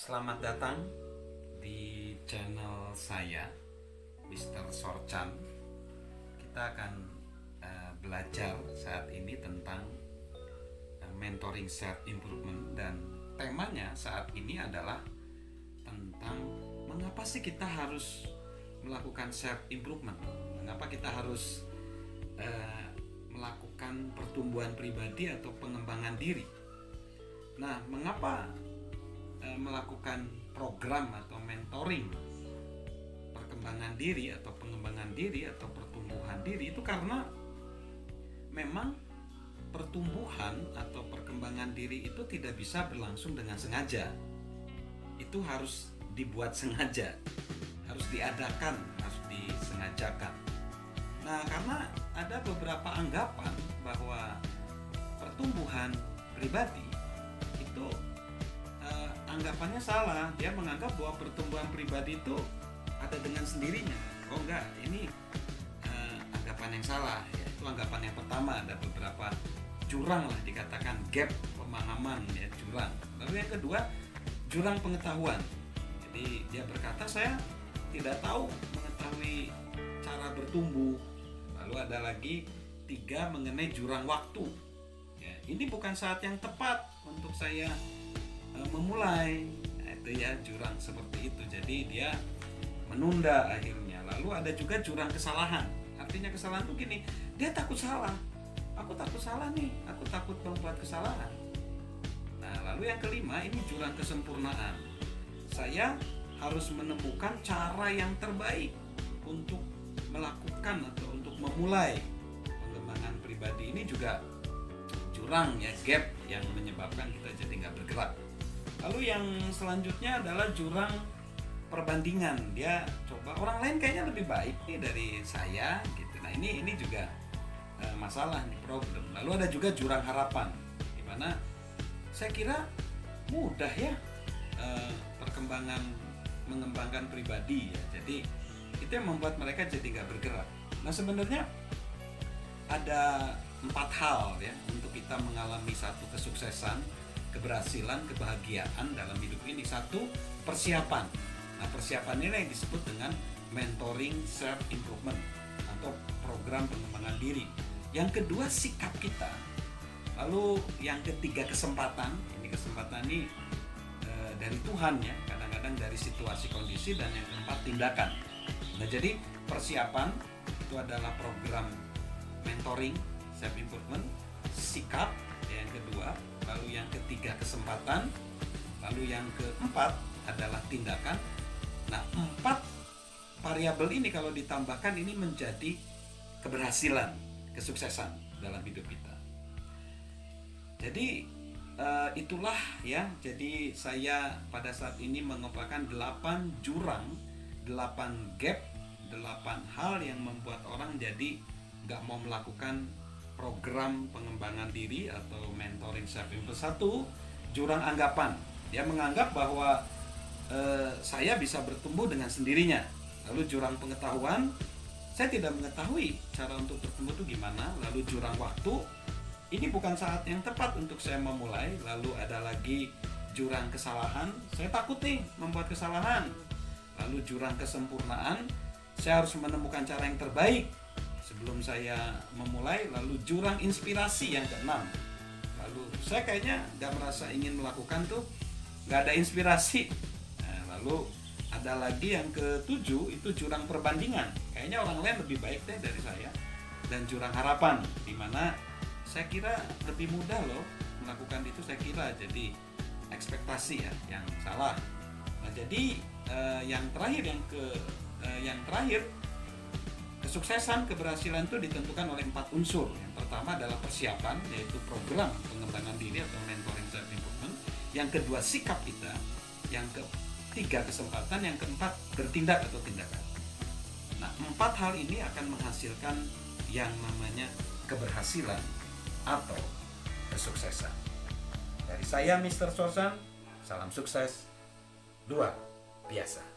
Selamat datang di channel saya, Mr. Sorchan. Kita akan belajar saat ini tentang mentoring self improvement, dan temanya saat ini adalah tentang mengapa sih kita harus melakukan self improvement, mengapa kita harus melakukan pertumbuhan pribadi atau pengembangan diri. Nah, mengapa melakukan program atau mentoring perkembangan diri atau pengembangan diri atau pertumbuhan diri itu karena memang pertumbuhan atau perkembangan diri itu tidak bisa berlangsung dengan sengaja. Itu harus dibuat sengaja, harus diadakan, harus disengajakan. Nah, karena ada beberapa anggapan bahwa pertumbuhan pribadi itu anggapannya salah. Dia menganggap bahwa pertumbuhan pribadi itu ada dengan sendirinya. Oh enggak, ini anggapan yang salah ya. Itu anggapan yang pertama. Ada beberapa jurang lah, dikatakan gap pemahaman ya, jurang. Lalu yang kedua, jurang pengetahuan. Jadi dia berkata, saya tidak tahu mengetahui cara bertumbuh. Lalu ada lagi 3, mengenai jurang waktu ya, ini bukan saat yang tepat untuk saya memulai. Nah, itu ya, jurang seperti itu. Jadi dia menunda akhirnya. Lalu ada juga jurang kesalahan. Artinya kesalahan tuh gini, dia takut salah. Aku takut salah nih, aku takut membuat kesalahan. Nah, lalu yang kelima, ini jurang kesempurnaan. Saya harus menemukan cara yang terbaik untuk melakukan atau untuk memulai pengembangan pribadi. Ini juga jurang ya, gap yang menyebabkan kita jadi nggak bergerak. Lalu yang selanjutnya adalah jurang perbandingan. Dia coba orang lain kayaknya lebih baik nih dari saya gitu. Nah, ini juga masalah nih, problem. Lalu ada juga jurang harapan, di mana saya kira mudah ya mengembangkan pribadi ya. Jadi itu yang membuat mereka jadi nggak bergerak. Nah, sebenarnya ada 4 hal ya untuk kita mengalami satu kesuksesan, keberhasilan, kebahagiaan dalam hidup ini. 1, persiapan. Nah, persiapan ini yang disebut dengan mentoring self improvement atau program pengembangan diri. Yang kedua, sikap kita. Lalu yang ketiga, kesempatan. Ini kesempatan ini dari Tuhan ya, kadang-kadang dari situasi kondisi. Dan yang keempat, tindakan. Nah, jadi persiapan itu adalah program mentoring self improvement, sikap yang kedua, lalu yang ketiga kesempatan, lalu yang keempat adalah tindakan. Nah, 4 variabel ini kalau ditambahkan ini menjadi keberhasilan, kesuksesan dalam hidup kita. Jadi itulah ya. Jadi saya pada saat ini mengumpulkan 8 jurang, 8 gap, 8 hal yang membuat orang jadi nggak mau melakukan program pengembangan diri atau mentoring self improvement. 1, jurang anggapan. Dia menganggap bahwa saya bisa bertumbuh dengan sendirinya. Lalu jurang pengetahuan, saya tidak mengetahui cara untuk bertumbuh itu gimana. Lalu jurang waktu, ini bukan saat yang tepat untuk saya memulai. Lalu ada lagi jurang kesalahan, saya takut nih membuat kesalahan. Lalu jurang kesempurnaan, saya harus menemukan cara yang terbaik sebelum saya memulai. Lalu jurang inspirasi yang ke-6. Lalu saya kayaknya gak merasa ingin melakukan tuh, gak ada inspirasi. Nah, lalu ada lagi yang ke-7, itu jurang perbandingan. Kayaknya orang lain lebih baik deh dari saya. Dan jurang harapan, dimana saya kira lebih mudah loh melakukan itu. Saya kira jadi ekspektasi ya yang salah. Nah, jadi yang terakhir, kesuksesan, keberhasilan itu ditentukan oleh 4 unsur. Yang pertama adalah persiapan, yaitu program pengembangan diri atau mentoring self improvement. Yang kedua, sikap kita. Yang ketiga, kesempatan. Yang keempat, bertindak atau tindakan. Nah, 4 hal ini akan menghasilkan yang namanya keberhasilan atau kesuksesan. Dari saya, Mr. Sorchan, salam sukses luar biasa.